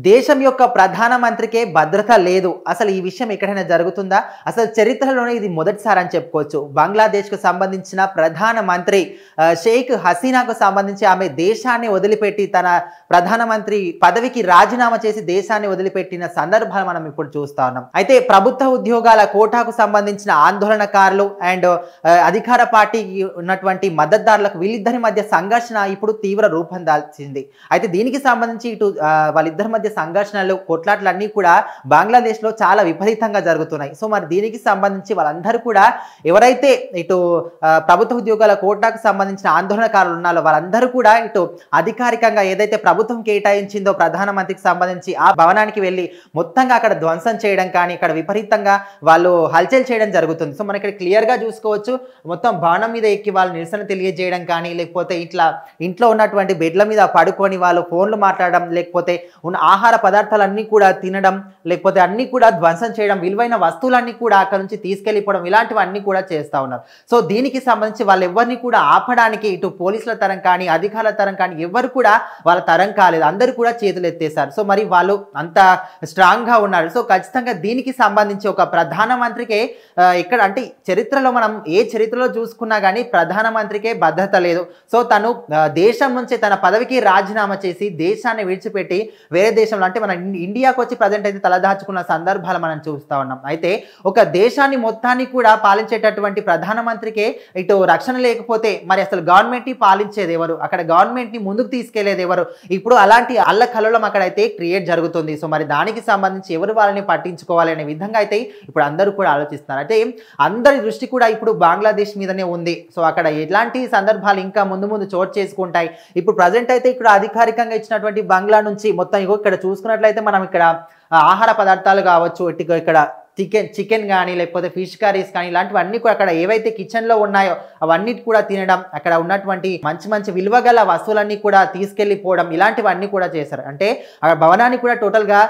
దేశం యొక్క ప్రధానమంత్రికే భద్రత లేదు. అసలు ఈ విషయం ఎక్కడైనా జరుగుతుందా? అసలు చరిత్రలోనే ఇది మొదటిసారి అని చెప్పుకోవచ్చు. బంగ్లాదేశ్‌కు సంబంధించిన ప్రధానమంత్రి షేక్ హసీనాకు సంబంధించి ఆమె దేశాన్ని వదిలిపెట్టి తన ప్రధానమంత్రి పదవికి రాజీనామా చేసి దేశాన్ని వదిలిపెట్టిన సందర్భాలు మనం ఇప్పుడు చూస్తా ఉన్నాం. అయితే ప్రభుత్వ ఉద్యోగాల కోటాకు సంబంధించిన ఆందోళనకారులు అండ్ అధికార పార్టీకి ఉన్నటువంటి మద్దతుదారులకు వీళ్ళిద్దరి మధ్య సంఘర్షణ ఇప్పుడు తీవ్ర రూపం దాల్చింది. అయితే దీనికి సంబంధించి ఇటు వాళ్ళిద్దరి మధ్య సంఘర్షణలు కొట్లాటలన్నీ కూడా బంగ్లాదేశ్లో చాలా విపరీతంగా జరుగుతున్నాయి. సో మరి దీనికి సంబంధించి వాళ్ళందరూ కూడా ఎవరైతే ఇటు ప్రభుత్వ ఉద్యోగాల కోటాకు సంబంధించిన ఆందోళనకారులు ఉన్నారో వాళ్ళందరూ కూడా ఇటు అధికారికంగా ఏదైతే ప్రభుత్వం కేటాయించిందో ప్రధానమంత్రికి సంబంధించి ఆ భవనానికి వెళ్ళి మొత్తంగా అక్కడ ధ్వంసం చేయడం కానీ ఇక్కడ విపరీతంగా వాళ్ళు హల్చల్ చేయడం జరుగుతుంది. సో మనం ఇక్కడ క్లియర్గా చూసుకోవచ్చు. మొత్తం భవనం మీద ఎక్కి వాళ్ళు నిరసన తెలియజేయడం కానీ లేకపోతే ఇట్లా ఇంట్లో ఉన్నటువంటి బెడ్ల మీద పడుకొని వాళ్ళు ఫోన్లు మాట్లాడడం లేకపోతే ఉన్న ఆహార పదార్థాలన్నీ కూడా తినడం లేకపోతే అన్నీ కూడా ధ్వంసం చేయడం విలువైన వస్తువులన్నీ కూడా అక్కడ నుంచి తీసుకెళ్ళిపోవడం ఇలాంటివన్నీ కూడా చేస్తూ ఉన్నారు. సో దీనికి సంబంధించి వాళ్ళు ఎవరిని కూడా ఆపడానికి ఇటు పోలీసుల తరం కానీ అధికారుల తరం కానీ ఎవరు కూడా వాళ్ళ తరం కాలేదు. అందరూ కూడా చేతులు ఎత్తేసారు. సో మరి వాళ్ళు అంత స్ట్రాంగ్గా ఉన్నారు. సో ఖచ్చితంగా దీనికి సంబంధించి ఒక ప్రధానమంత్రికే ఇక్కడ అంటే చరిత్రలో మనం ఏ చరిత్రలో చూసుకున్నా కానీ ప్రధానమంత్రికే భద్రత లేదు. సో తను దేశం నుంచి తన పదవికి రాజీనామా చేసి దేశాన్ని విడిచిపెట్టి వేరే దేశంలో అంటే మన ఇండియాకు వచ్చి ప్రజెంట్ అయితే తలదాచుకున్న సందర్భాలు మనం చూస్తూ ఉన్నాం. అయితే ఒక దేశాన్ని మొత్తాన్ని కూడా పాలించేటటువంటి ప్రధానమంత్రికే ఇటు రక్షణ లేకపోతే మరి అసలు గవర్నమెంట్ని పాలించేది ఎవరు? అక్కడ గవర్నమెంట్ని ముందుకు తీసుకెళ్లేది ఎవరు? ఇప్పుడు అలాంటి అల్లకల్లోలం అక్కడైతే క్రియేట్ జరుగుతుంది. సో మరి దానికి సంబంధించి ఎవరు వాళ్ళని పట్టించుకోవాలి అనే విధంగా అయితే ఇప్పుడు అందరూ కూడా ఆలోచిస్తున్నారు. అయితే అందరి దృష్టి కూడా ఇప్పుడు బంగ్లాదేశ్ మీదనే ఉంది. సో అక్కడ ఎలాంటి సందర్భాలు ఇంకా ముందు ముందు చోటు చేసుకుంటాయి. ఇప్పుడు ప్రజెంట్ అయితే ఇక్కడ అధికారికంగా ఇచ్చినటువంటి బంగ్లా నుంచి మొత్తం ఇక్కడ చూసుకున్నట్లయితే మనం ఇక్కడ ఆహార పదార్థాలు కావచ్చు ఇక్కడ చికెన్ కానీ లేకపోతే ఫిష్ కర్రీస్ కానీ ఇలాంటివన్నీ కూడా అక్కడ ఏవైతే కిచెన్లో ఉన్నాయో అవన్నీ కూడా తినడం అక్కడ ఉన్నటువంటి మంచి మంచి విలువ గల వస్తువులన్నీ కూడా తీసుకెళ్ళిపోవడం ఇలాంటివన్నీ కూడా చేశారు. అంటే అక్కడ భవనాన్ని కూడా టోటల్గా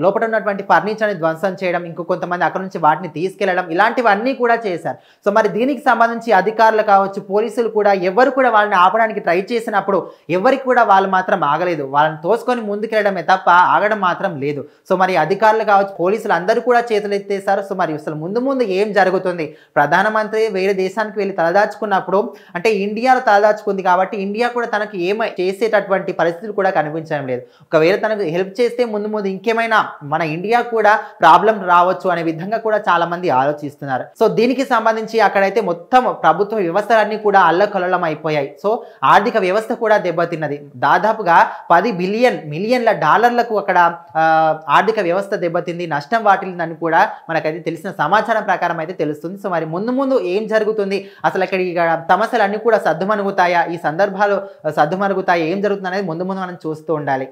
లోపల ఉన్నటువంటి ఫర్నిచర్ని ధ్వంసం చేయడం ఇంకో కొంతమంది అక్కడ నుంచి వాటిని తీసుకెళ్లడం ఇలాంటివన్నీ కూడా చేశారు. సో మరి దీనికి సంబంధించి అధికారులు కావచ్చు పోలీసులు కూడా ఎవరు కూడా వాళ్ళని ఆపడానికి ట్రై చేసినప్పుడు ఎవరికి కూడా వాళ్ళు మాత్రం ఆగలేదు. వాళ్ళని తోసుకొని ముందుకెళ్ళడమే తప్ప ఆగడం మాత్రం లేదు. సో మరి అధికారులు కావచ్చు పోలీసులు అందరూ కూడా చేతులు ఎత్తేసారు. సో మరి అసలు ముందు ఏం జరుగుతుంది? ప్రధానమంత్రి వేరే దేశానికి వెళ్ళి తలదాచుకున్నప్పుడు అంటే ఇండియాలో తలదాచుకుంది కాబట్టి ఇండియా కూడా తనకు ఏమై చేసేటటువంటి పరిస్థితులు కూడా కనిపించడం లేదు. ఒకవేళ తనకు హెల్ప్ చేస్తే ముందు ఇంకేమైనా మన ఇండియా కూడా ప్రాబ్లం రావచ్చు అనే విధంగా కూడా చాలా మంది ఆలోచిస్తున్నారు. సో దీనికి సంబంధించి అక్కడైతే మొత్తం ప్రభుత్వ వ్యవస్థలన్నీ కూడా అల్లకల్లోలం అయిపోయాయి. సో ఆర్థిక వ్యవస్థ కూడా దెబ్బతిన్నది. దాదాపుగా 10 మిలియన్ల డాలర్లకు అక్కడ ఆర్థిక వ్యవస్థ దెబ్బతింది, నష్టం వాటిల్లిందని కూడా మనకైతే తెలిసిన సమాచారం ప్రకారం అయితే తెలుస్తుంది. సో మరి ముందు ఏం జరుగుతుంది? అసలు ఇక్కడ సమస్యలు అన్నీ కూడా సద్దుమణుగుతాయా? ఈ సందర్భాలు సద్దుమణుగుతాయా? ఏం జరుగుతుంది అనేది ముందు మనం చూస్తూ ఉండాలి.